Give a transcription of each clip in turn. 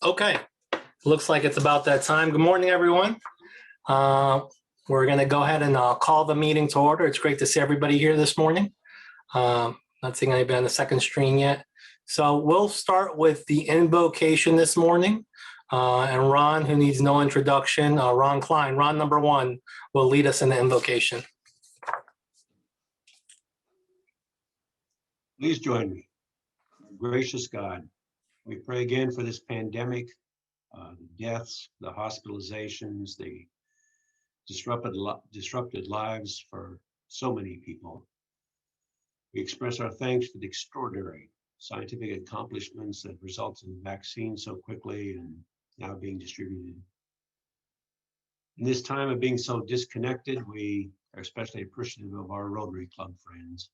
Okay, looks like it's about that time. Good morning, everyone. We're going to go ahead and call the meeting to order. It's great to see everybody here this morning. Not seeing anybody on the second screen yet. So we'll start with the invocation this morning. And Ron, who needs no introduction, Ron Klein, Ron number 1, will lead us in the invocation. Please join me. Gracious God, we pray again for this pandemic, the deaths, the hospitalizations, the disrupted lives for so many people. We express our thanks for the extraordinary scientific accomplishments that result in vaccines so quickly and now being distributed. In this time of being so disconnected, we are especially appreciative of our Rotary Club friends.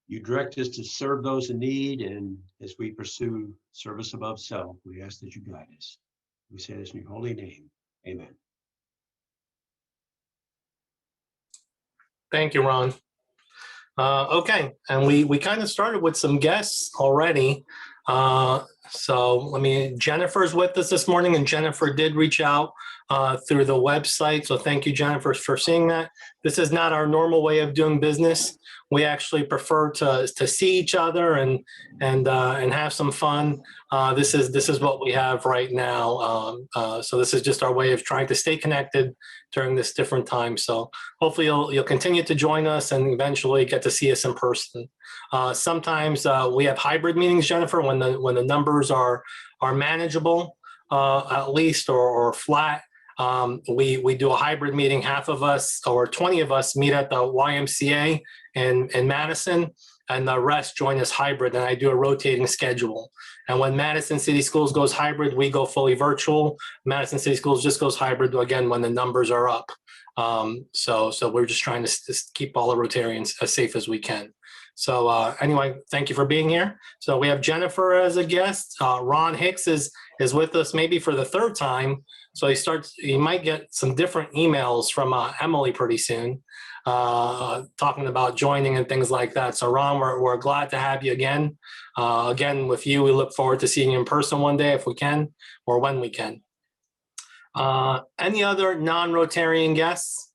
You direct us to serve those in need, and as we pursue service above self, we ask that you guide us. We say this in your holy name. Amen. Thank you, Ron. Okay, and we kind of started with some guests already. So Jennifer's with us this morning, and Jennifer did reach out through the website. So thank you, Jennifer, for seeing that. This is not our normal way of doing business. We actually prefer to see each other and have some fun. This is what we have right now. So this is just our way of trying to stay connected during this different time. So hopefully you'll continue to join us and eventually get to see us in person. Sometimes we have hybrid meetings, Jennifer, when the numbers are manageable, at least, or flat. We do a hybrid meeting. Half of us or 20 of us meet at the YMCA in Madison, and the rest join us hybrid, and I do a rotating schedule. And when Madison City Schools goes hybrid, we go fully virtual. Madison City Schools just goes hybrid, again, when the numbers are up. So we're just trying to keep all the Rotarians as safe as we can. So anyway, thank you for being here. So we have Jennifer as a guest. Ron Hicks is with us maybe for the third time. So he might get some different emails from Emily pretty soon, talking about joining and things like that. So Ron, we're glad to have you again. Again, with you, we look forward to seeing you in person one day if we can, or when we can. Any other non-Rotarian guests?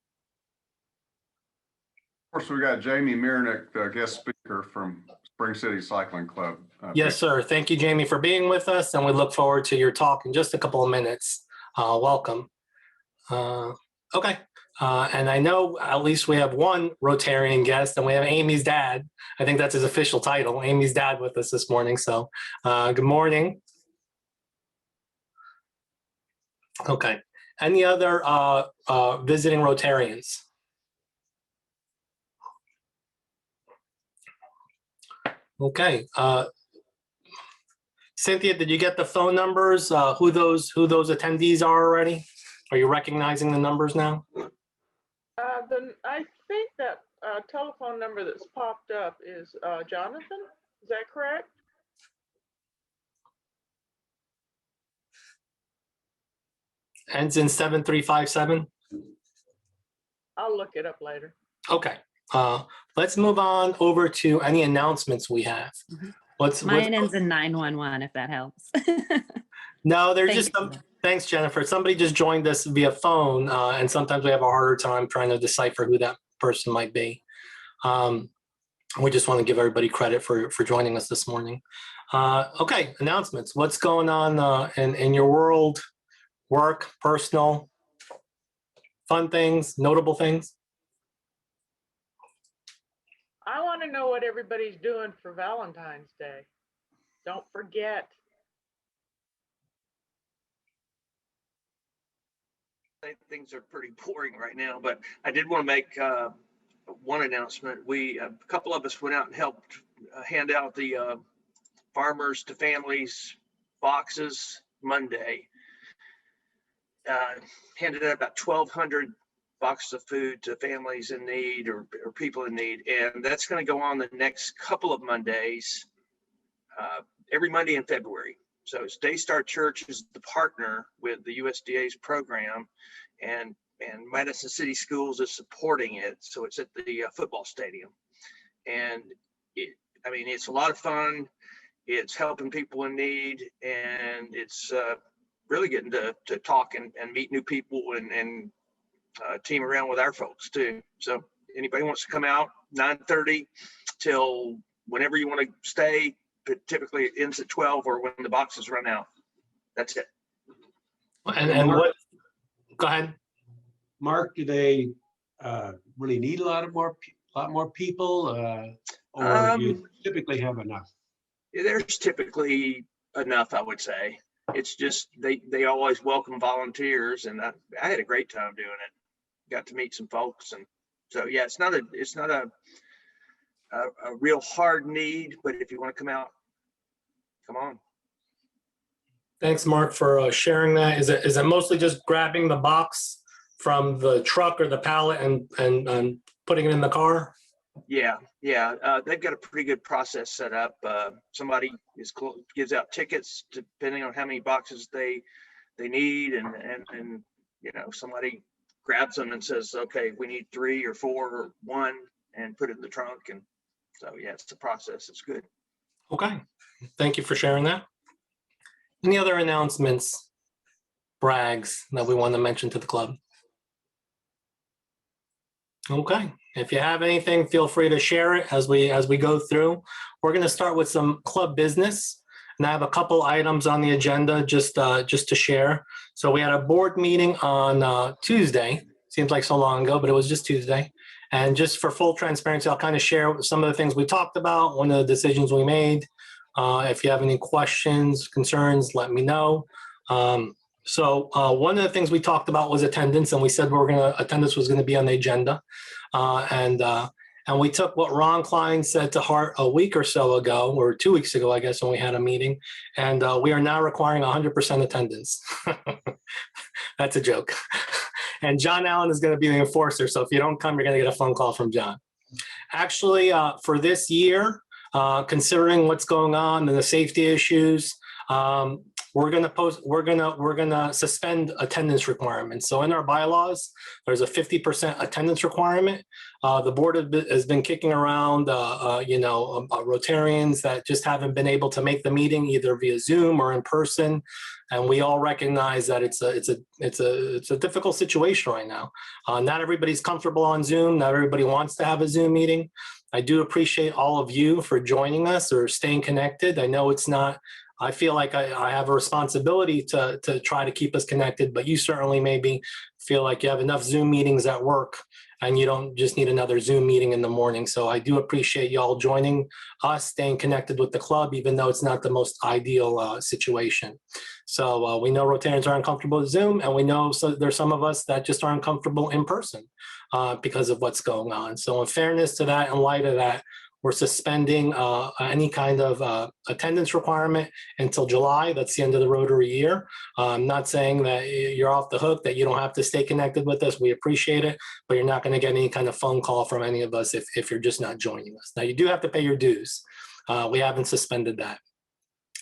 Of course, we got Jamie Miernik, the guest speaker from Spring City Cycling Club. Yes, sir. Thank you, Jamie, for being with us, and we look forward to your talk in just a couple of minutes. Welcome. Okay. And I know at least we have one Rotarian guest, and we have Amy's dad. I think that's his official title, Amy's dad, with us this morning. So good morning. Okay. Any other visiting Rotarians? Okay. Cynthia, did you get the phone numbers? Who those attendees are already? Are you recognizing the numbers now? I think that telephone number that's popped up is Jonathan. Is that correct? Ends in 7357. I'll look it up later. Okay. Let's move on over to any announcements we have. Mine ends in 911, if that helps. No, there's just some. Thanks, Jennifer. Somebody just joined us via phone, and sometimes we have a harder time trying to decipher who that person might be. We just want to give everybody credit for joining us this morning. Okay, announcements. What's going on in your world, work, personal, fun things, notable things? I want to know what everybody's doing for Valentine's Day. Don't forget. I think things are pretty boring right now, but I did want to make one announcement. A couple of us went out and helped hand out the farmers to families boxes Monday. Handed out about 1,200 boxes of food to families in need or people in need, and that's going to go on the next couple of Mondays, every Monday in February. So Daystar Church is the partner with the USDA's program, and Madison City Schools is supporting it. So it's at the football stadium, and it's a lot of fun. it's helping people in need, and it's really getting to talk and meet new people and team around with our folks too. So anybody wants to come out, 9:30 till whenever you want to stay, but typically it ends at 12 or when the boxes run out. That's it. And what, go ahead. Mark, do they really need a lot more people, or do you typically have enough? There's typically enough, I would say. It's just they always welcome volunteers, and I had a great time doing it. Got to meet some folks, and so yeah, it's not a real hard need, but if you want to come out, come on. Thanks, Mark, for sharing that. Is it mostly just grabbing the box from the truck or the pallet and putting it in the car? Yeah. They've got a pretty good process set up. Somebody gives out tickets depending on how many boxes they need, and somebody grabs them and says, okay, we need 3 or 4 or 1, and put it in the trunk. And so yeah, it's the process. It's good. Okay, thank you for sharing that. Any other announcements, brags that we want to mention to the club? Okay, if you have anything, feel free to share it as we go through. We're going to start with some club business, and I have a couple items on the agenda just to share. So we had a board meeting on Tuesday. Seems like so long ago, but it was just Tuesday. And just for full transparency, I'll kind of share some of the things we talked about, one of the decisions we made. If you have any questions, concerns, let me know. So one of the things we talked about was attendance, and we said attendance was going to be on the agenda. And we took what Ron Klein said to heart a week or so ago, or 2 weeks ago, I guess, when we had a meeting. And we are now requiring 100% attendance. That's a joke. And John Allen is going to be the enforcer. So if you don't come, you're going to get a phone call from John. Actually, for this year, considering what's going on and the safety issues, we're gonna suspend attendance requirements. So in our bylaws, there's a 50% attendance requirement. The board has been kicking around, Rotarians that just haven't been able to make the meeting either via Zoom or in person, and we all recognize that it's a difficult situation right now. Not everybody's comfortable on Zoom. Not everybody wants to have a Zoom meeting. I do appreciate all of you for joining us or staying connected. I know it's not. I feel like I have a responsibility to try to keep us connected, but you certainly maybe feel like you have enough Zoom meetings at work and you don't just need another Zoom meeting in the morning. So I do appreciate y'all joining us, staying connected with the club, even though it's not the most ideal situation. So we know Rotarians are uncomfortable with Zoom, and we know there's some of us that just aren't comfortable in person because of what's going on. So in fairness to that, in light of that, we're suspending any kind of attendance requirement until July. That's the end of the Rotary year. I'm not saying that you're off the hook, that you don't have to stay connected with us. We appreciate it, but you're not going to get any kind of phone call from any of us if you're just not joining us. Now, you do have to pay your dues. We haven't suspended that.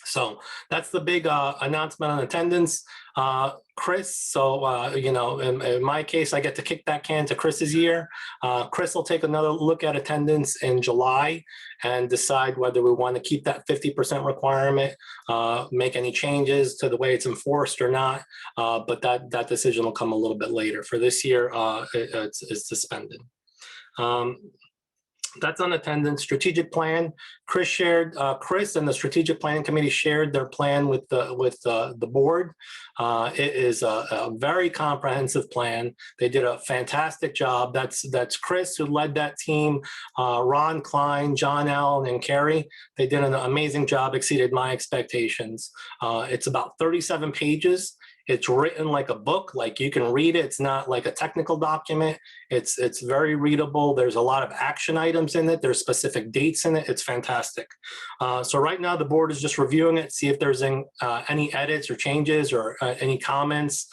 So that's the big announcement on attendance. Chris, so, in my case, I get to kick that can to Chris's year. Chris will take another look at attendance in July and decide whether we want to keep that 50% requirement, make any changes to the way it's enforced or not. But that decision will come a little bit later. For this year, it's suspended. That's on attendance. Strategic plan. Chris and the strategic planning committee shared their plan with the board. It is a very comprehensive plan. They did a fantastic job. That's Chris who led that team. Ron Klein, John Allen, and Carrie. They did an amazing job. Exceeded my expectations. It's about 37 pages. It's written like a book, like you can read it. It's not like a technical document. It's very readable. There's a lot of action items in it. There's specific dates in it. It's fantastic. So right now the board is just reviewing it, see if there's any edits or changes or any comments.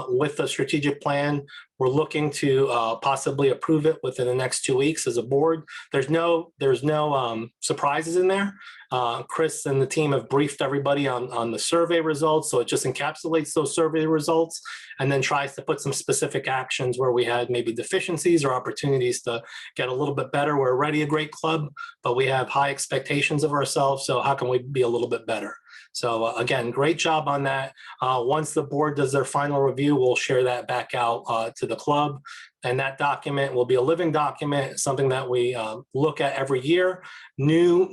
with the strategic plan. We're looking to possibly approve it within the next 2 weeks as a board. There's no surprises in there. Chris and the team have briefed everybody on the survey results, so it just encapsulates those survey results and then tries to put some specific actions where we had maybe deficiencies or opportunities to get a little bit better. We're already a great club, but we have high expectations of ourselves, so how can we be a little bit better? So again, great job on that. Once the board does their final review, we'll share that back out to the club. And that document will be a living document, something that we look at every year. New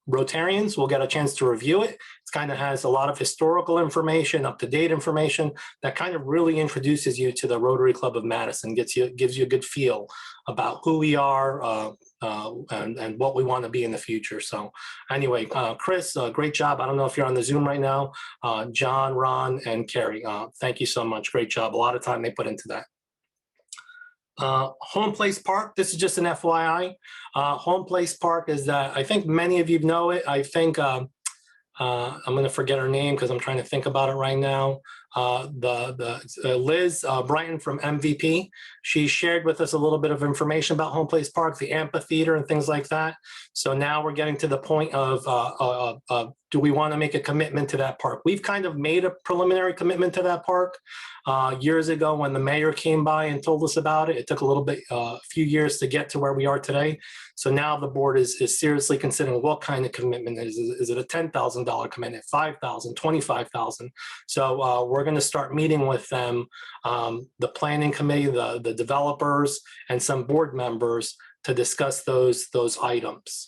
Rotarians will get a chance to review it. It kind of has a lot of historical information, up-to-date information that kind of really introduces you to the Rotary Club of Madison, gives you a good feel about who we are and what we want to be in the future. So anyway, Chris, great job. I don't know if you're on the Zoom right now. John, Ron, and Carrie, thank you so much. Great job. A lot of time they put into that. Home Place Park, this is just an FYI. Home Place Park is that, I think many of you know it. I think I'm going to forget her name because I'm trying to think about it right now. Liz Brighton from MVP, she shared with us a little bit of information about Home Place Park, the amphitheater and things like that. So now we're getting to the point of do we want to make a commitment to that park? We've kind of made a preliminary commitment to that park years ago when the mayor came by and told us about it. It took a few years to get to where we are today. So now the board is seriously considering what kind of commitment it is. Is it a $10,000 commitment, $5,000, $25,000? So we're going to start meeting with them, the planning committee, the developers, and some board members to discuss those items.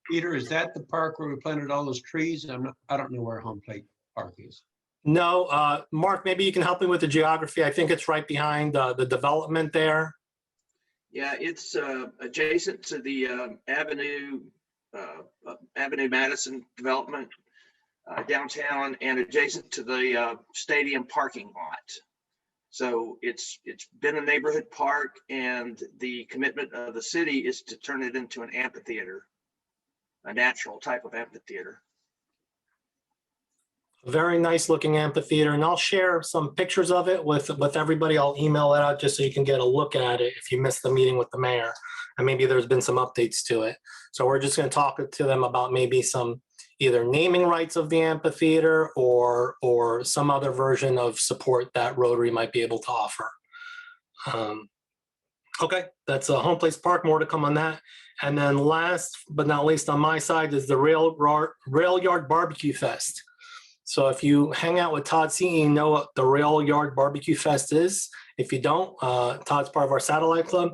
Peter, is that the park where we planted all those trees? I don't know where Home Plate Park is. No, Mark, maybe you can help me with the geography. I think it's right behind the development there. Yeah, it's adjacent to the Avenue Madison development downtown, and adjacent to the stadium parking lot. So it's been a neighborhood park, and the commitment of the city is to turn it into an amphitheater, a natural type of amphitheater. Very nice looking amphitheater, and I'll share some pictures of it with everybody. I'll email it out just so you can get a look at it if you missed the meeting with the mayor, and maybe there's been some updates to it. So we're just going to talk to them about maybe some either naming rights of the amphitheater or some other version of support that Rotary might be able to offer. Okay, that's a Home Place Park, more to come on that. And then last but not least on my side is the Rail Yard Barbecue Fest. So if you hang out with Todd Seaton, you know what the Rail Yard Barbecue Fest is. If you don't, Todd's part of our satellite club.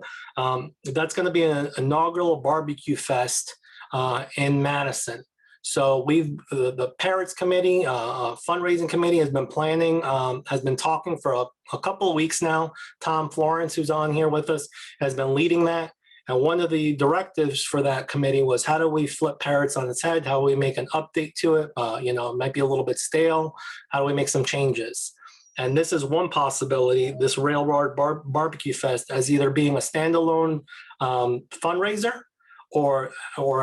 That's going to be an inaugural barbecue fest in Madison. So the Parrots Committee, fundraising committee has been planning, has been talking for a couple of weeks now. Tom Florence, who's on here with us, has been leading that. And one of the directives for that committee was, how do we flip Parrots on its head? How do we make an update to it? It might be a little bit stale. How do we make some changes? And this is one possibility, this Railroad Barbecue Fest, as either being a standalone fundraiser or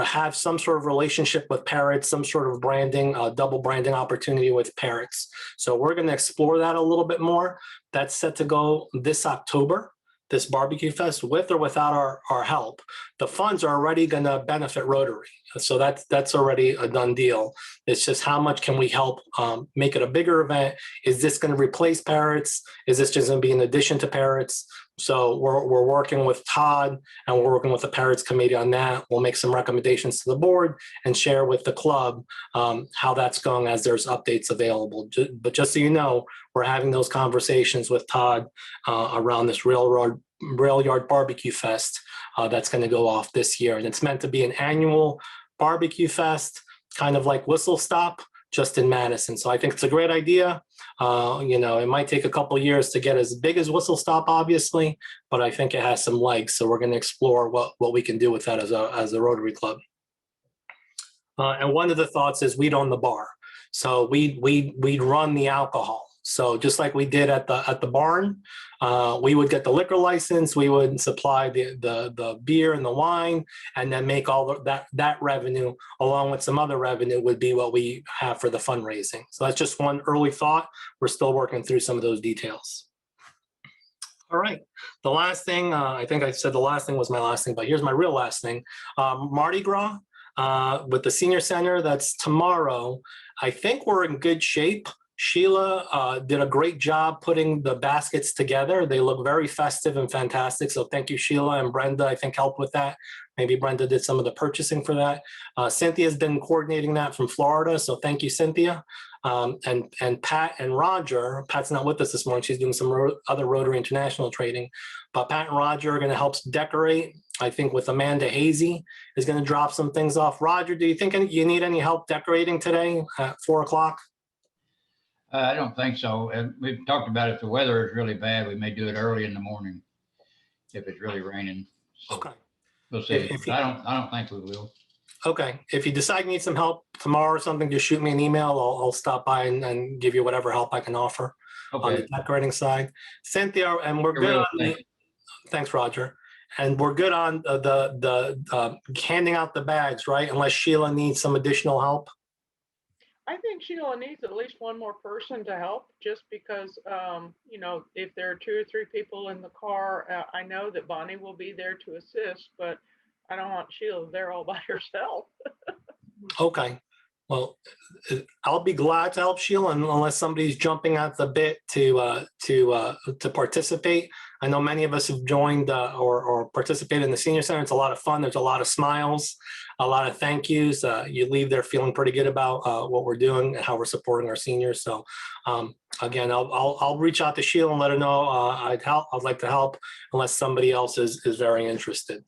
have some sort of relationship with Parrots, some sort of branding, double branding opportunity with Parrots. So we're going to explore that a little bit more. That's set to go this October. This barbecue fest, with or without our help. The funds are already going to benefit Rotary. So that's already a done deal. It's just how much can we help make it a bigger event? Is this going to replace Parrots? Is this just going to be in addition to Parrots? So we're working with Todd, and we're working with the Parrots Committee on that. We'll make some recommendations to the board and share with the club how that's going as there's updates available. But just so you know, we're having those conversations with Todd around this Rail Yard Barbecue Fest that's going to go off this year. And it's meant to be an annual barbecue fest, kind of like Whistle Stop, just in Madison. So I think it's a great idea. It might take a couple of years to get as big as Whistle Stop, obviously, but I think it has some legs. So we're going to explore what we can do with that as a Rotary Club. And one of the thoughts is we'd own the bar. So we'd run the alcohol. So just like we did at the barn, we would get the liquor license, we would supply the beer and the wine, and then make all that revenue along with some other revenue would be what we have for the fundraising. So that's just one early thought. We're still working through some of those details. All right. The last thing, I think I said the last thing was my last thing, but here's my real last thing. Mardi Gras with the senior center, that's tomorrow. I think we're in good shape. Sheila did a great job putting the baskets together. They look very festive and fantastic. So thank you, Sheila, and Brenda, I think, helped with that. Maybe Brenda did some of the purchasing for that. Cynthia's been coordinating that from Florida. So thank you, Cynthia. And Pat and Roger, Pat's not with us this morning. She's doing some other Rotary International trading. But Pat and Roger are going to help decorate. I think with Amanda Hazy is going to drop some things off. Roger, do you think you need any help decorating today at 4 o'clock? I don't think so. And we've talked about if the weather is really bad, we may do it early in the morning if it's really raining. So Okay. we'll see. I don't think we will. Okay. If you decide you need some help tomorrow or something, just shoot me an email. I'll stop by and give you whatever help I can offer on the decorating side. Cynthia, and we're good on the, thanks, Roger. And we're good on the handing out the bags, right? Unless Sheila needs some additional help. I think Sheila needs at least one more person to help, just because, you know, if there are 2 or 3 people in the car, I know that Bonnie will be there to assist, but I don't want Sheila there all by herself. Okay. Well, I'll be glad to help Sheila unless somebody's jumping at the bit to participate. I know many of us have joined or participated in the senior center. It's a lot of fun. There's a lot of smiles, a lot of thank yous. You leave there feeling pretty good about what we're doing and how we're supporting our seniors. So again, I'll reach out to Sheila and let her know I'd like to help unless somebody else is very interested.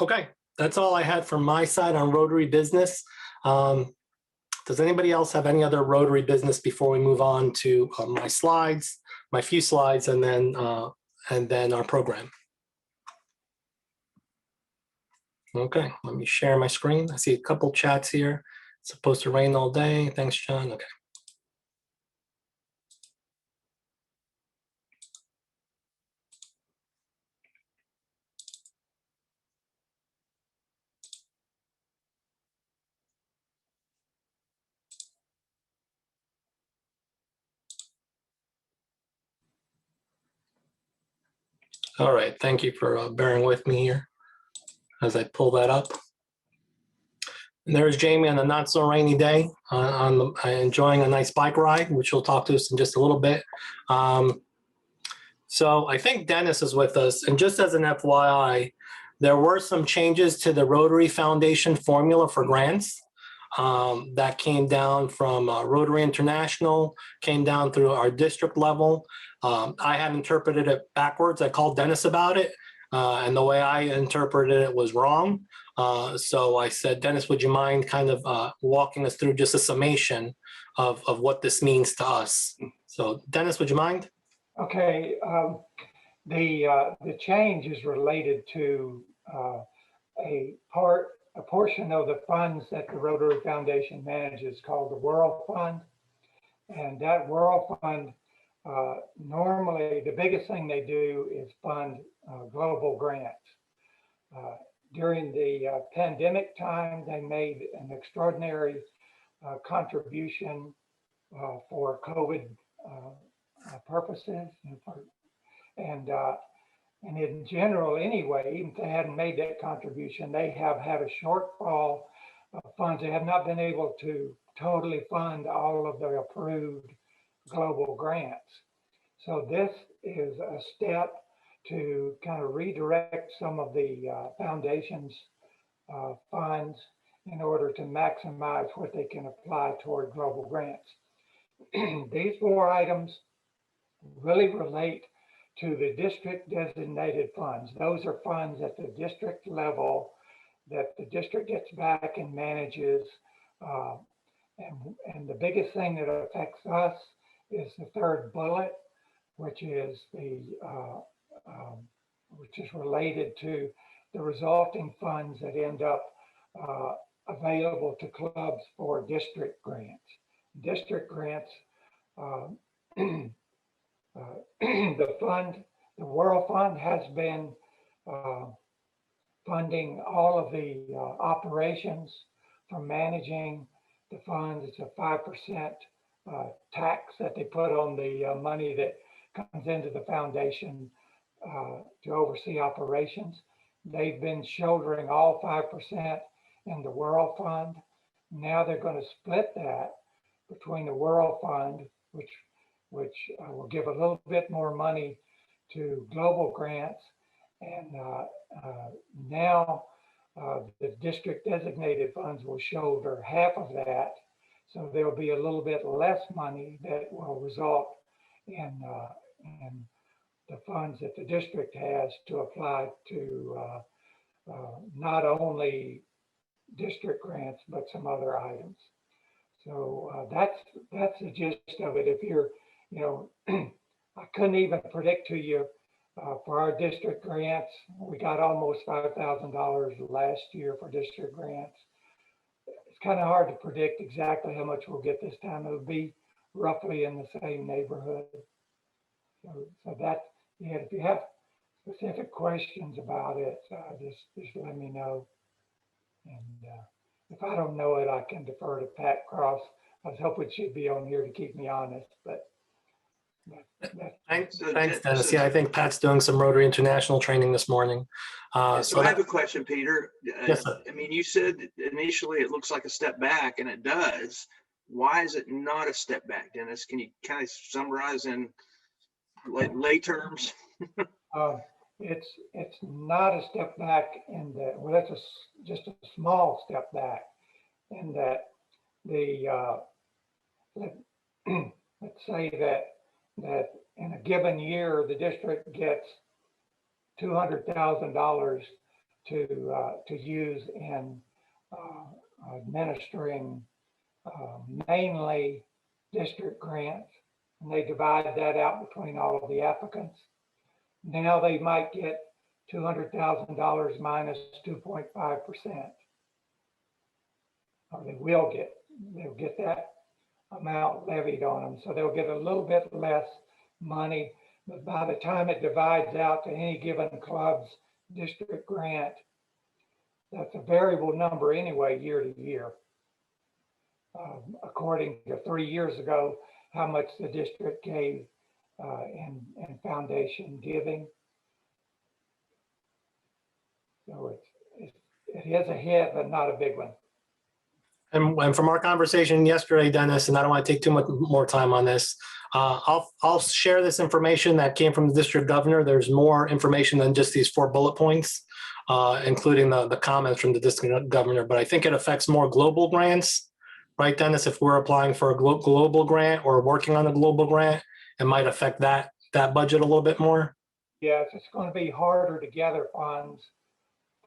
Okay. That's all I had from my side on Rotary business. Does anybody else have any other Rotary business before we move on to my slides, my few slides, and then our program? Okay, let me share my screen. I see a couple chats here. It's supposed to rain all day. Thanks, John. Okay. All right, thank you for bearing with me here as I pull that up. And there's Jamie on a not so rainy day enjoying a nice bike ride, which he'll talk to us in just a little bit. So I think Dennis is with us, and just as an FYI, there were some changes to the Rotary Foundation formula for grants that came down from Rotary International, came down through our district level. I had interpreted it backwards. I called Dennis about it, and the way I interpreted it was wrong. So I said, Dennis, would you mind kind of walking us through just a summation of what this means to us? So Dennis, would you mind? Okay, the change is related to a portion of the funds that the Rotary Foundation manages called the World Fund. And that World Fund, normally the biggest thing they do is fund global grants. During the pandemic time, they made an extraordinary contribution for COVID purposes, and in general anyway, even if they hadn't made that contribution, they have had a shortfall of funds. They have not been able to totally fund all of the approved global grants. So this is a step to kind of redirect some of the foundation's funds in order to maximize what they can apply toward global grants. These 4 items really relate to the district designated funds. Those are funds at the district level that the district gets back and manages. And the biggest thing that affects us is the 3rd bullet, which is related to the resulting funds that end up available to clubs for district grants. District grants The World Fund has been funding all of the operations for managing the funds. It's a 5% tax that they put on the money that comes into the foundation to oversee operations. They've been shouldering all 5% in the World Fund. Now they're going to split that between the World Fund, which will give a little bit more money to global grants, and now the district designated funds will shoulder half of that. So there'll be a little bit less money that will result in the funds that the district has to apply to not only district grants, but some other items. So that's the gist of it. If you're, I couldn't even predict to you for our district grants. We got almost $5,000 last year for district grants. It's kind of hard to predict exactly how much we'll get this time. It'll be roughly in the same neighborhood. So that, yeah, if you have specific questions about it, just let me know. And if I don't know it, I can defer to Pat Cross. I was hoping she'd be on here to keep me honest, but. Thanks, Dennis. Yeah, I think Pat's doing some Rotary International training this morning. So I have a question, Peter. Yes, sir. I mean, you said initially it looks like a step back, and it does. Why is it not a step back, Dennis? Can you kind of summarize in lay terms? It's not a step back in that, well, that's just a small step back in that let's say that in a given year, the district gets $200,000 to use in administering mainly district grants, and they divide that out between all of the applicants. Now they might get $200,000 minus 2.5%, or they'll get that amount levied on them. So they'll get a little bit less money, but by the time it divides out to any given club's district grant, that's a variable number anyway, year to year. According to 3 years ago, how much the district gave in foundation giving. So it is a hit, but not a big one. And from our conversation yesterday, Dennis, and I don't want to take too much more time on this, I'll share this information that came from the district governor. There's more information than just these 4 bullet points, including the comments from the district governor. But I think it affects more global grants, right, Dennis? If we're applying for a global grant or working on a global grant, it might affect that budget a little bit more. Yes, it's going to be harder to gather funds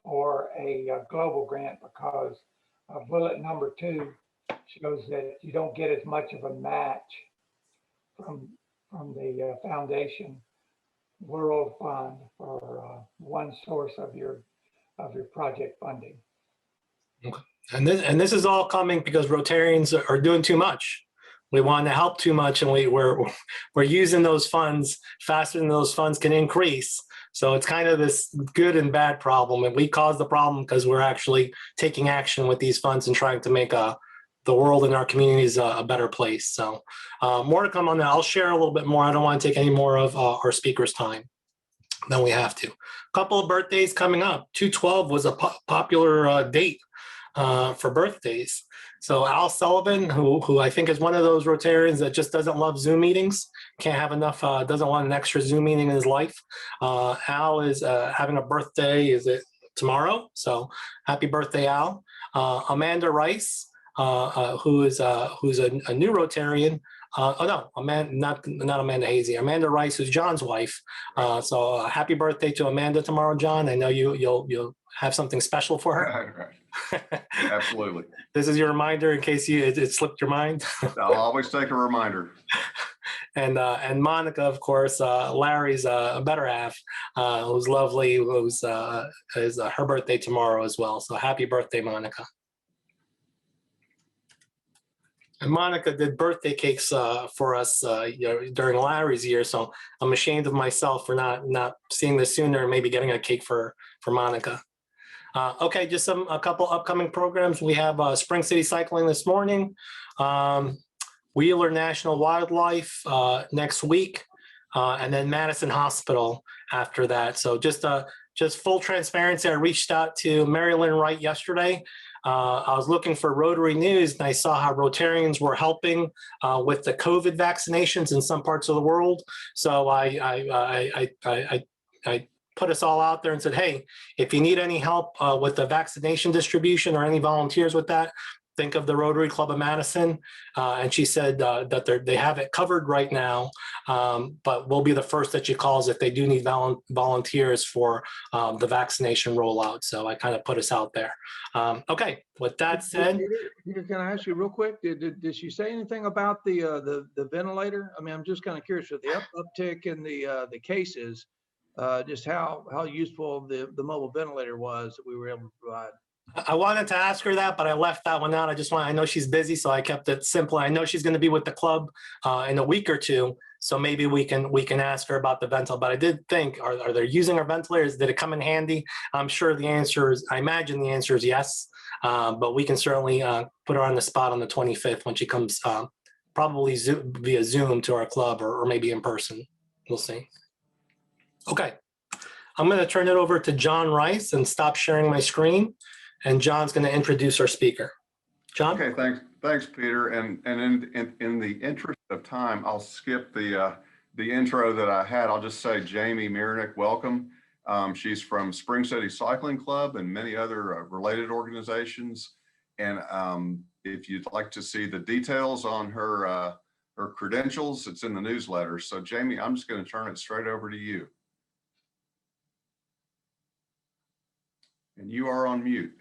for a global grant because bullet number 2 shows that you don't get as much of a match from the Foundation World Fund for one source of your project funding. Okay. And this is all coming because Rotarians are doing too much. We want to help too much, and we're using those funds faster than those funds can increase. So it's kind of this good and bad problem, and we cause the problem because we're actually taking action with these funds and trying to make the world and our communities a better place. So more to come on that. I'll share a little bit more. I don't want to take any more of our speakers' time than we have to. A couple of birthdays coming up. 2/12 was a popular date for birthdays. So Al Sullivan, who I think is one of those Rotarians that just doesn't love Zoom meetings, can't have enough, doesn't want an extra Zoom meeting in his life. Al is having a birthday, is it tomorrow? So happy birthday, Al. Amanda Rice, who's a new Rotarian. Not Amanda Hazy, Amanda Rice, who's John's wife. So happy birthday to Amanda tomorrow, John. I know you'll have something special for her. Right. Absolutely. This is your reminder in case it slipped your mind. I'll always take a reminder. And Monica, of course, Larry's better half, who's lovely, who's is her birthday tomorrow as well. So happy birthday, Monica. And Monica did birthday cakes for us during Larry's year, so I'm ashamed of myself for not seeing this sooner and maybe getting a cake for Monica. Okay, just a couple upcoming programs. We have Spring City Cycling this morning, Wheeler National Wildlife next week, and then Madison Hospital after that. So just full transparency, I reached out to Marilyn Wright yesterday. I was looking for Rotary News and I saw how Rotarians were helping with the COVID vaccinations in some parts of the world. So I put us all out there and said, hey, if you need any help with the vaccination distribution or any volunteers with that, think of the Rotary Club of Madison. And she said that they have it covered right now, but we'll be the first that she calls if they do need volunteers for the vaccination rollout. So I kind of put us out there. Okay, with that said. Peter, can I ask you real quick? Did she say anything about the ventilator? I mean, I'm just kind of curious with the uptick in the cases, just how useful the mobile ventilator was that we were able to provide. I wanted to ask her that, but I left that one out. I know she's busy, so I kept it simple. I know she's going to be with the club in a week or two, so maybe we can ask her about the ventilator. But I did think, are they using our ventilators? Did it come in handy? I'm sure the answer is, I imagine the answer is yes, but we can certainly put her on the spot on the 25th when she comes, probably via Zoom to our club or maybe in person. We'll see. Okay, I'm going to turn it over to John Rice and stop sharing my screen. And John's going to introduce our speaker. John? Okay, thanks, Peter. And in the interest of time, I'll skip the intro that I had. I'll just say Jamie Miernik, welcome. She's from Spring City Cycling Club and many other related organizations. And if you'd like to see the details on her credentials, it's in the newsletter. So Jamie, I'm just going to turn it straight over to you. And you are on mute.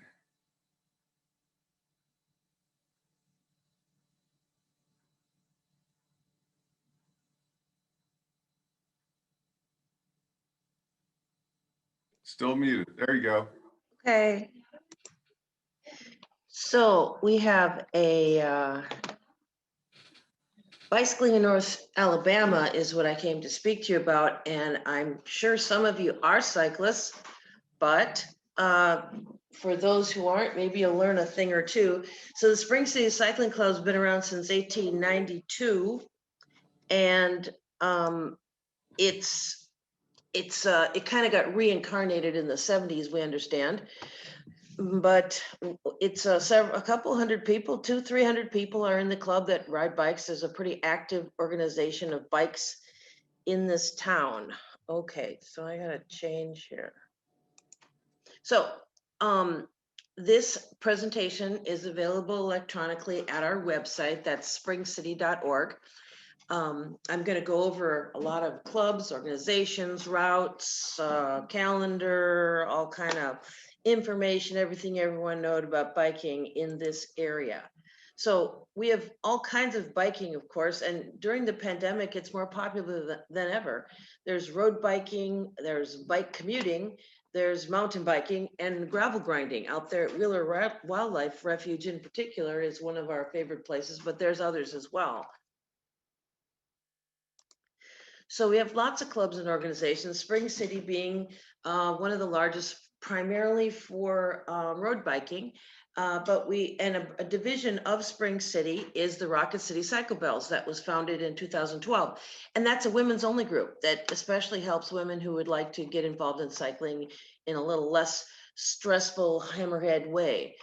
Still muted. There you go. Okay. So we have a bicycling in North Alabama is what I came to speak to you about. And I'm sure some of you are cyclists, but for those who aren't, maybe you'll learn a thing or two. So the Spring City Cycling Club has been around since 1892. And it kind of got reincarnated in the 70s, we understand, but it's a couple hundred people, 200-300 people are in the club that ride bikes. There's a pretty active organization of bikes in this town. Okay, so I gotta change here. So this presentation is available electronically at our website, that's springcity.org. I'm going to go over a lot of clubs, organizations, routes, calendar, all kind of information, everything everyone knows about biking in this area. So we have all kinds of biking, of course, and during the pandemic, it's more popular than ever. There's road biking, there's bike commuting, there's mountain biking, and gravel grinding out there at Wheeler Wildlife Refuge in particular is one of our favorite places, but there's others as well. So we have lots of clubs and organizations, Spring City being one of the largest, primarily for road biking. But a division of Spring City is the Rocket City Cycle Bells that was founded in 2012. And that's a women's only group that especially helps women who would like to get involved in cycling in a little less stressful hammerhead way.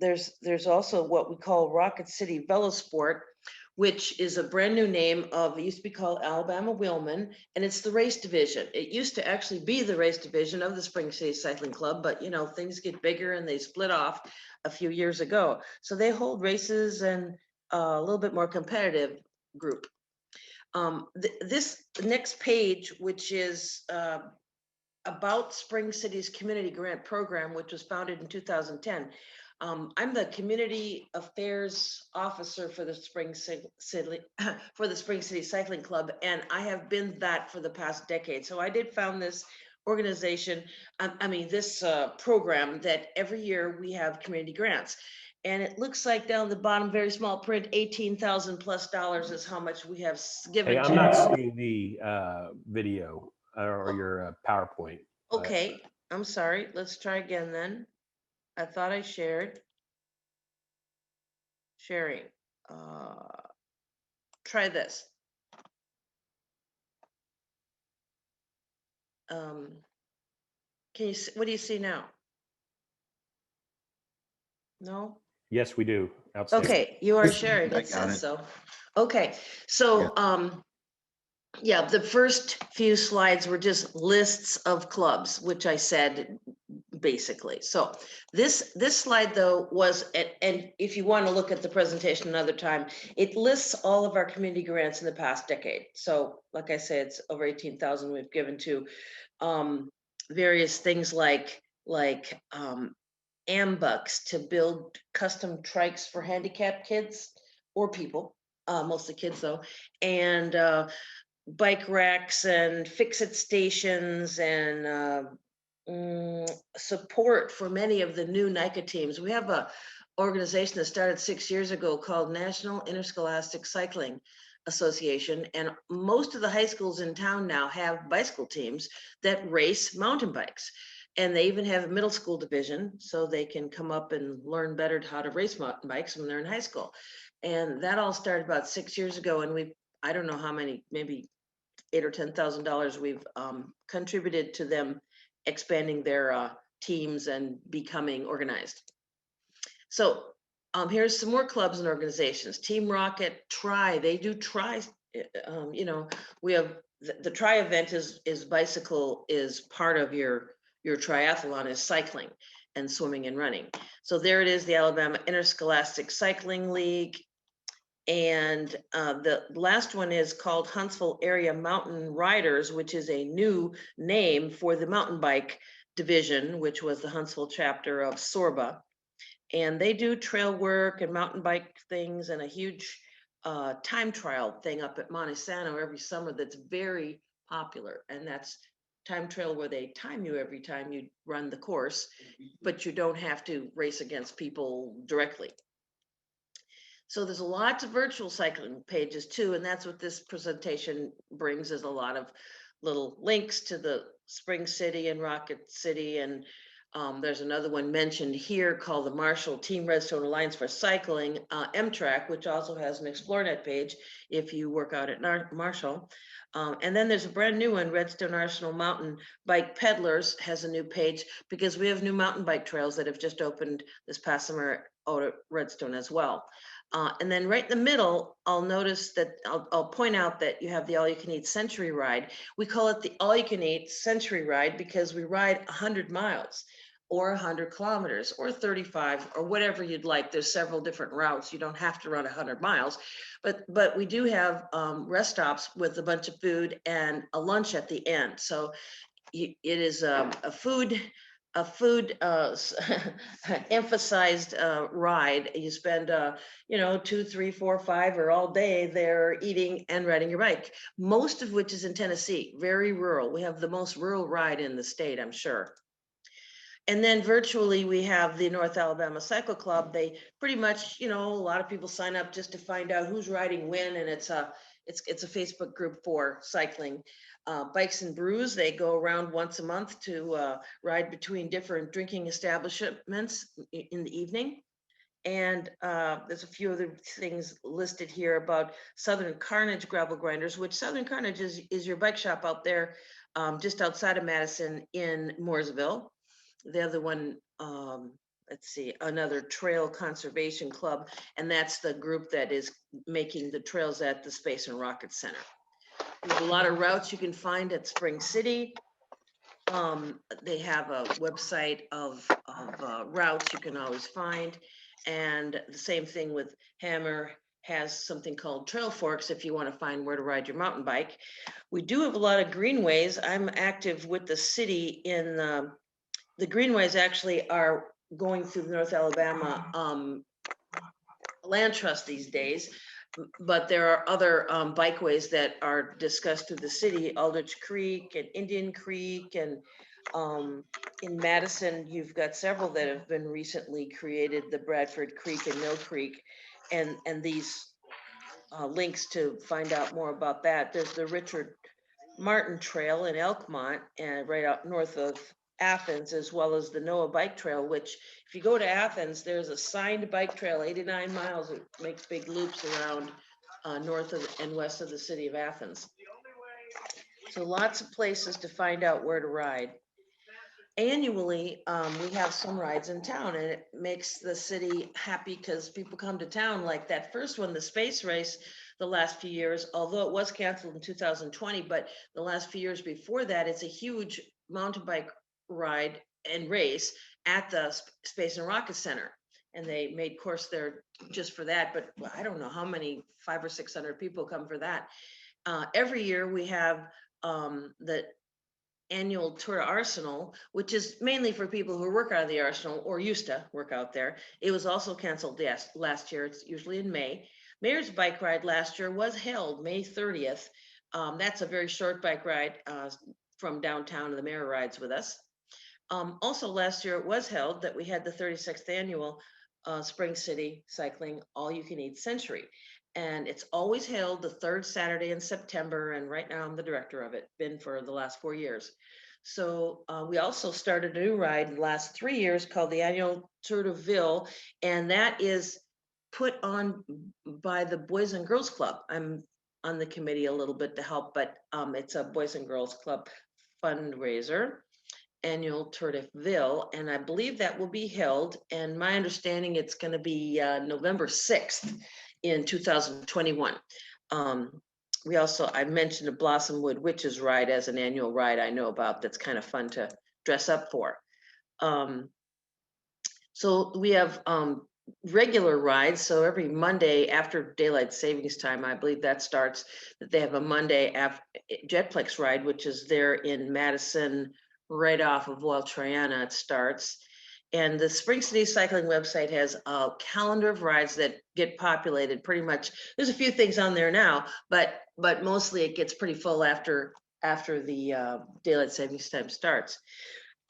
There's also what we call Rocket City Velosport, which is a brand new name of, it used to be called Alabama Wheelman, and it's the race division. It used to actually be the race division of the Spring City Cycling Club, but you know, things get bigger and they split off a few years ago. So they hold races and a little bit more competitive group. This next page, which is about Spring City's community grant program, which was founded in 2010. I'm the community affairs officer for the Spring City Cycling Club, and I have been that for the past decade. So I did found this organization, this program that every year we have community grants. And it looks like down the bottom, very small print, $18,000+ is how much we have given Hey, to. I'm not seeing the video or your PowerPoint. Okay, I'm sorry. Let's try again then. I thought I shared. Sharing. Try this. Can you see, what do you see now? No? Yes, we do. Outstanding. Okay, you are sharing, I it got says it. so. Okay, so, yeah, the first few slides were just lists of clubs, which I said basically. So this slide though was, and if you want to look at the presentation another time, it lists all of our community grants in the past decade. So like I said, it's over 18,000 we've given to various things like AMBUCs to build custom trikes for handicapped kids or people, mostly kids though, and bike racks and fix-it stations and support for many of the new NICA teams. We have a organization that started 6 years ago called National Interscholastic Cycling Association, and most of the high schools in town now have bicycle teams that race mountain bikes. And they even have a middle school division, so they can come up and learn better how to race mountain bikes when they're in high school. And that all started about 6 years ago, and I don't know how many, maybe $8,000 or $10,000 we've contributed to them expanding their teams and becoming organized. So here's some more clubs and organizations. Team Rocket, Tri, they do Tri. You know, we have the Tri event is bicycle is part of your triathlon is cycling and swimming and running. So there it is, the Alabama Interscholastic Cycling League. And the last one is called Huntsville Area Mountain Riders, which is a new name for the mountain bike division, which was the Huntsville chapter of SORBA. And they do trail work and mountain bike things and a huge time trial thing up at Montesano every summer that's very popular. And that's time trial where they time you every time you run the course, but you don't have to race against people directly. So there's lots of virtual cycling pages too, and that's what this presentation brings, is a lot of little links to the Spring City and Rocket City, and there's another one mentioned here called the Marshall Team Redstone Alliance for Cycling, MTRAC, which also has an ExploreNet page if you work out at Marshall. And then there's a brand new one, Redstone Arsenal Mountain Bike Peddlers has a new page because we have new mountain bike trails that have just opened this past summer out at Redstone as well. And then right in the middle, I'll notice that I'll point out that you have the all-you-can-eat Century Ride. We call it the all-you-can-eat Century Ride because we ride 100 miles or 100 kilometers or 35 or whatever you'd like. There's several different routes. You don't have to run 100 miles, but we do have rest stops with a bunch of food and a lunch at the end. So it is a food emphasized ride. You spend 2, 3, 4, 5 or all day there eating and riding your bike, most of which is in Tennessee, very rural. We have the most rural ride in the state, I'm sure. And then virtually we have the North Alabama Cycle Club. They pretty much, a lot of people sign up just to find out who's riding when, and it's a Facebook group for cycling. Bikes and Brews, they go around once a month to ride between different drinking establishments in the evening. And there's a few other things listed here about Southern Carnage Gravel Grinders, which Southern Carnage is your bike shop out there just outside of Madison in Mooresville. The other one, let's see, another Trail Conservation Club, and that's the group that is making the trails at the Space and Rocket Center. There's a lot of routes you can find at Spring City. They have a website of routes you can always find. And the same thing with Hammer has something called Trail Forks if you want to find where to ride your mountain bike. We do have a lot of greenways. I'm active with the city in the greenways actually are going through the North Alabama Land Trust these days. But there are other bikeways that are discussed through the city, Aldrich Creek and Indian Creek and In Madison, you've got several that have been recently created, the Bradford Creek and Mill Creek, and these links to find out more about that. There's the Richard Martin Trail in Elkmont and right out north of Athens, as well as the Noah Bike Trail, which if you go to Athens, there's a signed bike trail, 89 miles. It makes big loops around north of and west of the city of Athens. So lots of places to find out where to ride. Annually, we have some rides in town, and it makes the city happy because people come to town. Like that first one, the space race, the last few years, although it was canceled in 2020, but the last few years before that, it's a huge mountain bike ride and race at the Space and Rocket Center. And they made course there just for that, but I don't know how many, 500 or 600 people come for that. Every year we have the annual tour of Arsenal, which is mainly for people who work out of the Arsenal or used to work out there. It was also canceled last year. It's usually in May. Mayor's Bike Ride last year was held May 30th. That's a very short bike ride from downtown, and the mayor rides with us. Also last year it was held that we had the 36th annual Spring City Cycling All You Can Eat Century. And it's always held the third Saturday in September. And right now I'm the director of it, been for the last 4 years. So we also started a new ride in the last 3 years called the annual Tour de Ville. And that is put on by the Boys and Girls Club. I'm on the committee a little bit to help, but it's a Boys and Girls Club fundraiser, annual Tour de Ville. And I believe that will be held. And my understanding, it's going to be November 6th. In 2021. We also, I mentioned a Blossomwood Witches ride as an annual ride I know about that's kind of fun to dress up for. So we have regular rides. So every Monday after daylight savings time, I believe that starts, that they have a Monday Jetplex ride, which is there in Madison, right off of Wall Triana, it starts. And the Spring City Cycling website has a calendar of rides that get populated pretty much. There's a few things on there now, but mostly it gets pretty full after the daylight savings time starts.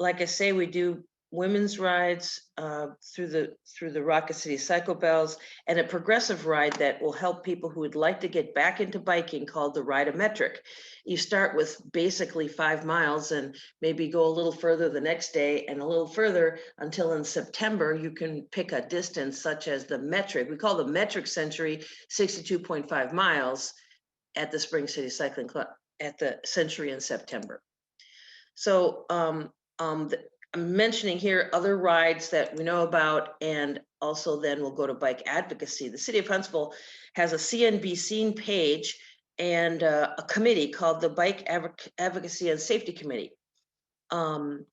Like I say, we do women's rides through the Rocket City Cycle Bells, and a progressive ride that will help people who would like to get back into biking called the Ride-O-Metric. You start with basically 5 miles and maybe go a little further the next day and a little further until in September you can pick a distance such as the metric. We call the metric century 62.5 miles at the Spring City Cycling Club at the Century in September. So I'm mentioning here other rides that we know about, and also then we'll go to bike advocacy. The city of Huntsville has a CNBC page and a committee called the Bike Advocacy and Safety Committee. And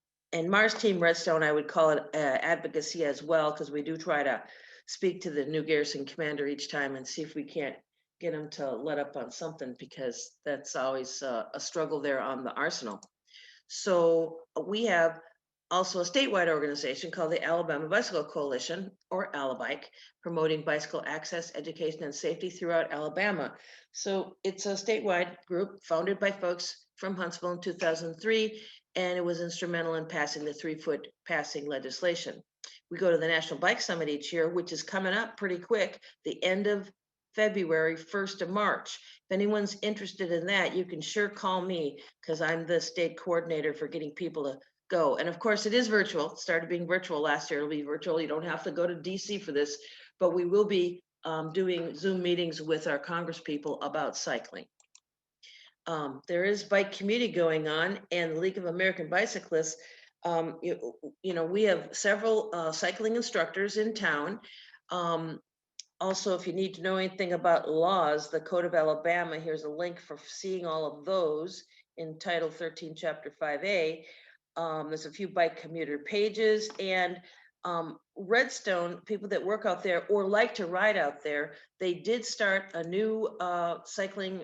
Mars Team Redstone, I would call it advocacy as well, because we do try to speak to the new garrison commander each time and see if we can't get him to let up on something, because that's always a struggle there on the arsenal. So we have also a statewide organization called the Alabama Bicycle Coalition, or Alabike, promoting bicycle access, education, and safety throughout Alabama. So it's a statewide group founded by folks from Huntsville in 2003, and it was instrumental in passing the 3-foot passing legislation. We go to the National Bike Summit each year, which is coming up pretty quick, the end of February, 1st of March. If anyone's interested in that, you can sure call me, because I'm the state coordinator for getting people to go. And of course, it is virtual. It started being virtual last year. It'll be virtual. You don't have to go to DC for this, but we will be doing Zoom meetings with our Congress people about cycling. There is bike community going on, and the League of American Bicyclists. You know, we have several cycling instructors in town. Also, if you need to know anything about laws, the Code of Alabama, here's a link for seeing all of those in Title 13, Chapter 5A. There's a few bike commuter pages, and Redstone, people that work out there or like to ride out there, they did start a new cycling,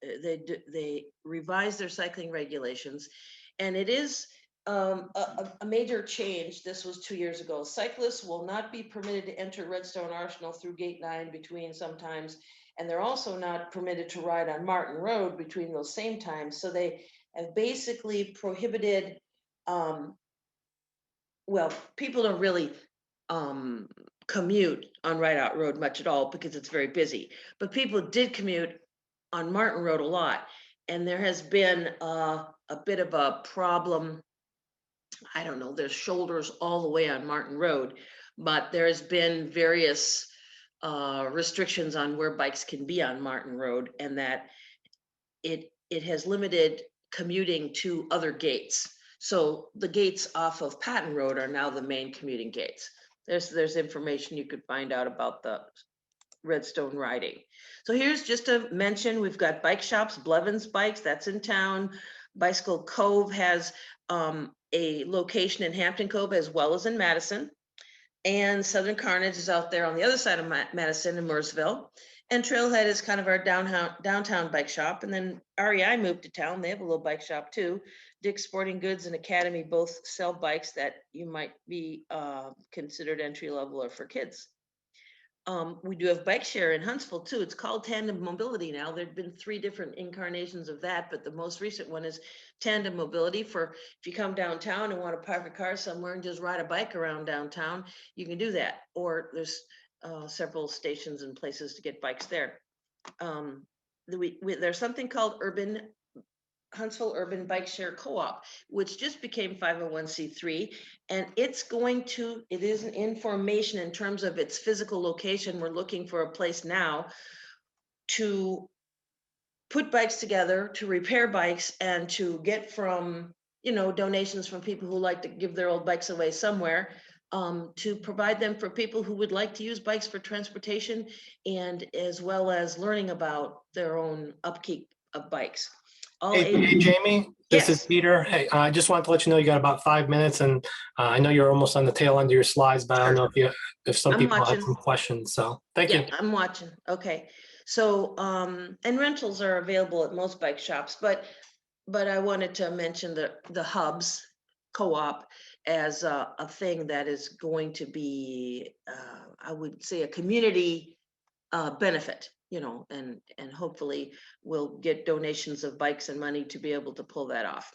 they revised their cycling regulations, and it is a major change. This was 2 years ago. Cyclists will not be permitted to enter Redstone Arsenal through Gate 9 between sometimes, and they're also not permitted to ride on Martin Road between those same times. So they have basically prohibited well, people don't really commute on Rideout Road much at all because it's very busy. But people did commute on Martin Road a lot. And there has been a bit of a problem. I don't know, there's shoulders all the way on Martin Road, but there has been various restrictions on where bikes can be on Martin Road, and that it has limited commuting to other gates. So the gates off of Patton Road are now the main commuting gates. There's information you could find out about the Redstone riding. So here's just a mention. We've got bike shops, Blevins Bikes, that's in town. Bicycle Cove has a location in Hampton Cove as well as in Madison. And Southern Carnage is out there on the other side of Madison in Mooresville. And Trailhead is kind of our downtown bike shop. And then REI moved to town. They have a little bike shop too. Dick's Sporting Goods and Academy both sell bikes that you might be considered entry level or for kids. We do have bike share in Huntsville too. It's called Tandem Mobility now. There've been 3 different incarnations of that, but the most recent one is Tandem Mobility. For if you come downtown and want to park a car somewhere and just ride a bike around downtown, you can do that. Or there's several stations and places to get bikes there. There's something called Huntsville Urban Bike Share Co-op, which just became 501c3, and it is an information in terms of its physical location. We're looking for a place now to put bikes together, to repair bikes, and to get from, donations from people who like to give their old bikes away somewhere, to provide them for people who would like to use bikes for transportation, and as well as learning about their own upkeep of bikes. Hey, Jamie, this is Peter. Hey, I just wanted to let you know you got about 5 minutes, and I know you're almost on the tail end of your slides, but I don't know if some people have some questions. So thank you. I'm watching. Okay. So, and rentals are available at most bike shops, but I wanted to mention the Hubs Co-op as a thing that is going to be, I would say, a community benefit. And hopefully we'll get donations of bikes and money to be able to pull that off.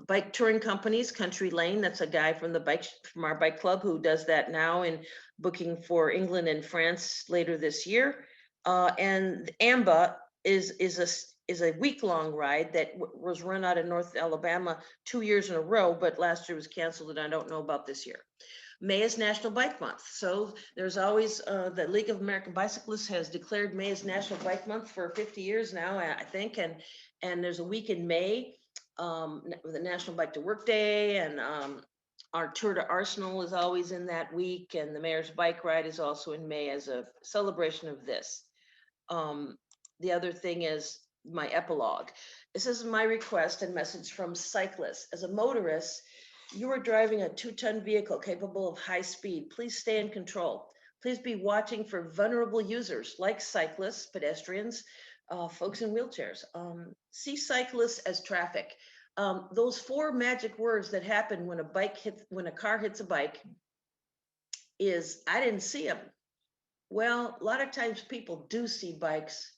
Bike touring companies, Country Lane, that's a guy from our bike club who does that now and booking for England and France later this year. And AMBA is a week-long ride that was run out of North Alabama 2 years in a row, but last year was canceled, and I don't know about this year. May is National Bike Month. So there's always, the League of American Bicyclists has declared May as National Bike Month for 50 years now, I think. And there's a week in May, the National Bike to Work Day, and our Tour to Arsenal is always in that week. And the Mayor's Bike Ride is also in May as a celebration of this. The other thing is my epilogue. This is my request and message from cyclists. As a motorist, you are driving a 2-ton vehicle capable of high speed. Please stay in control. Please be watching for vulnerable users like cyclists, pedestrians, folks in wheelchairs. See cyclists as traffic. Those 4 magic words that happen when a car hits a bike is, I didn't see them. Well, a lot of times people do see bikes,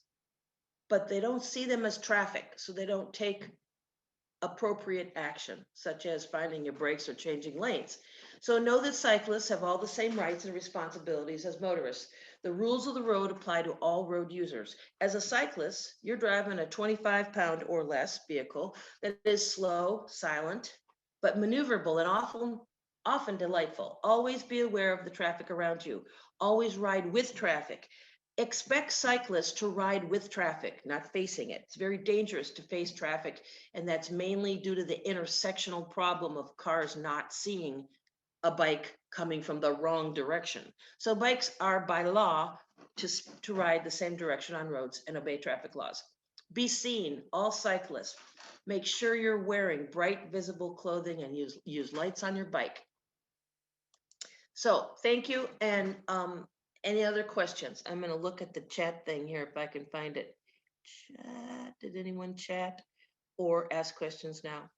but they don't see them as traffic, so they don't take appropriate action, such as finding your brakes or changing lanes. So know that cyclists have all the same rights and responsibilities as motorists. The rules of the road apply to all road users. As a cyclist, you're driving a 25-pound or less vehicle that is slow, silent, but maneuverable and often delightful. Always be aware of the traffic around you. Always ride with traffic. Expect cyclists to ride with traffic, not facing it. It's very dangerous to face traffic, and that's mainly due to the intersectional problem of cars not seeing a bike coming from the wrong direction. So bikes are by law to ride the same direction on roads and obey traffic laws. Be seen, all cyclists. Make sure you're wearing bright, visible clothing and use lights on your bike. So thank you, and any other questions? I'm going to look at the chat thing here if I can find it. Chat. Did anyone chat or ask questions now?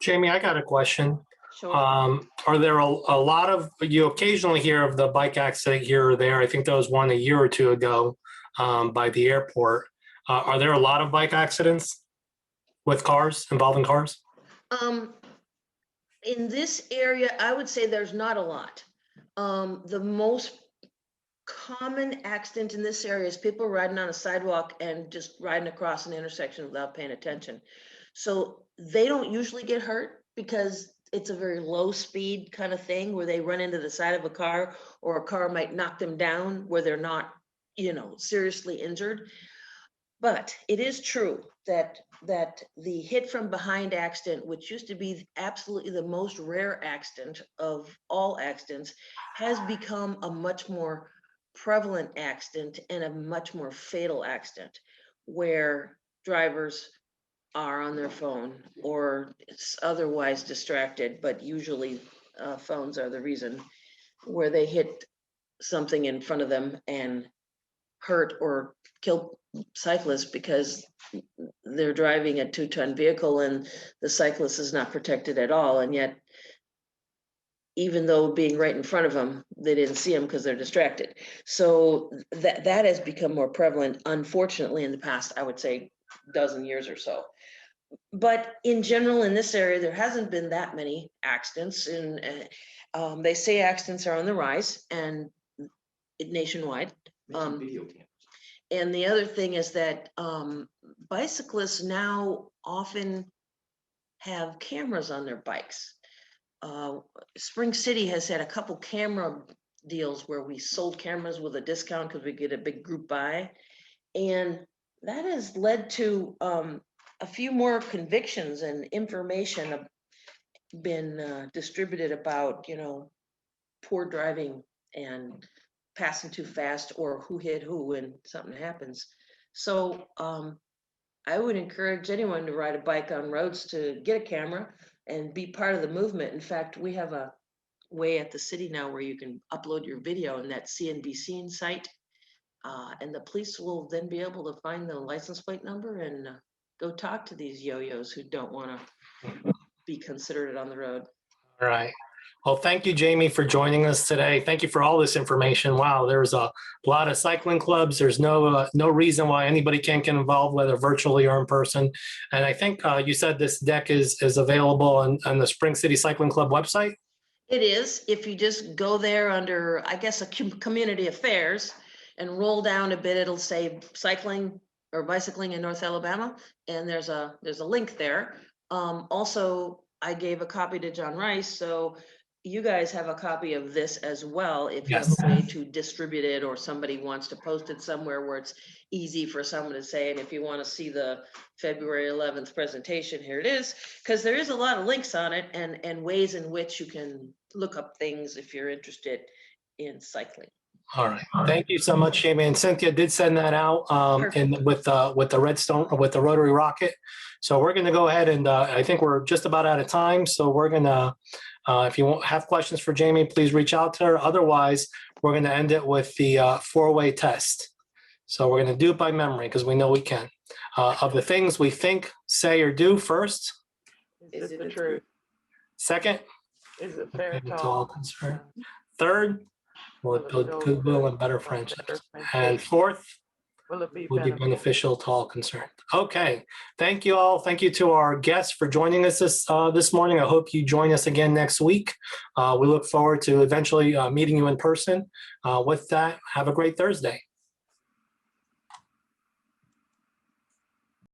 Jamie, I got a question. Sure. Are there a lot of, you occasionally hear of the bike accident here or there. I think there was one a year or two ago by the airport. Are there a lot of bike accidents with cars, involving cars? In this area, I would say there's not a lot. The most common accident in this area is people riding on a sidewalk and just riding across an intersection without paying attention. So they don't usually get hurt because it's a very low speed kind of thing where they run into the side of a car, or a car might knock them down where they're not, seriously injured. But it is true that the hit from behind accident, which used to be absolutely the most rare accident of all accidents, has become a much more prevalent accident and a much more fatal accident, where drivers are on their phone or otherwise distracted, but usually phones are the reason, where they hit something in front of them and hurt or kill cyclists because they're driving a 2-ton vehicle and the cyclist is not protected at all. And yet, even though being right in front of them, they didn't see them because they're distracted. So that has become more prevalent, unfortunately, in the past, I would say, dozen years or so. But in general, in this area, there hasn't been that many accidents. And they say accidents are on the rise and nationwide. And the other thing is that bicyclists now often have cameras on their bikes. Spring City has had a couple camera deals where we sold cameras with a discount because we get a big group buy. And that has led to a few more convictions, and information have been distributed about, poor driving and passing too fast, or who hit who when something happens. So I would encourage anyone to ride a bike on roads to get a camera and be part of the movement. In fact, we have a way at the city now where you can upload your video in that CNBC site, and the police will then be able to find the license plate number and go talk to these yo-yos who don't want to be considered on the road. All right. Well, thank you, Jamie, for joining us today. Thank you for all this information. Wow, there's a lot of cycling clubs. There's no reason why anybody can't get involved, whether virtually or in person. And I think you said this deck is available on the Spring City Cycling Club website. It is. If you just go there under, I guess, community affairs and roll down a bit, it'll say cycling or bicycling in North Alabama, and there's a link there. Also, I gave a copy to John Rice, so you guys have a copy of this as well if you have a way to distribute it, or somebody wants to post it somewhere where it's easy for someone to say. And if you want to see the February 11th presentation, here it is, because there is a lot of links on it and ways in which you can look up things if you're interested in cycling. All right. Thank you so much, Jamie. And Cynthia did send that out with the Redstone, with the Rotary Rocket. So we're going to go ahead and I think we're just about out of time. So we're going to, if you have questions for Jamie, please reach out to her. Otherwise, we're going to end it with the 4-way test. So we're going to do it by memory because we know we can. Of the things we think, say, or do, first. Is it the truth? Second. Is it fair to to all all? concerned. Third. Will it build goodwill and better friendships? And fourth, Will it be will be beneficial to all concerned? Okay. Thank you all. Thank you to our guests for joining us this morning. I hope you join us again next week. We look forward to eventually meeting you in person. With that, have a great Thursday.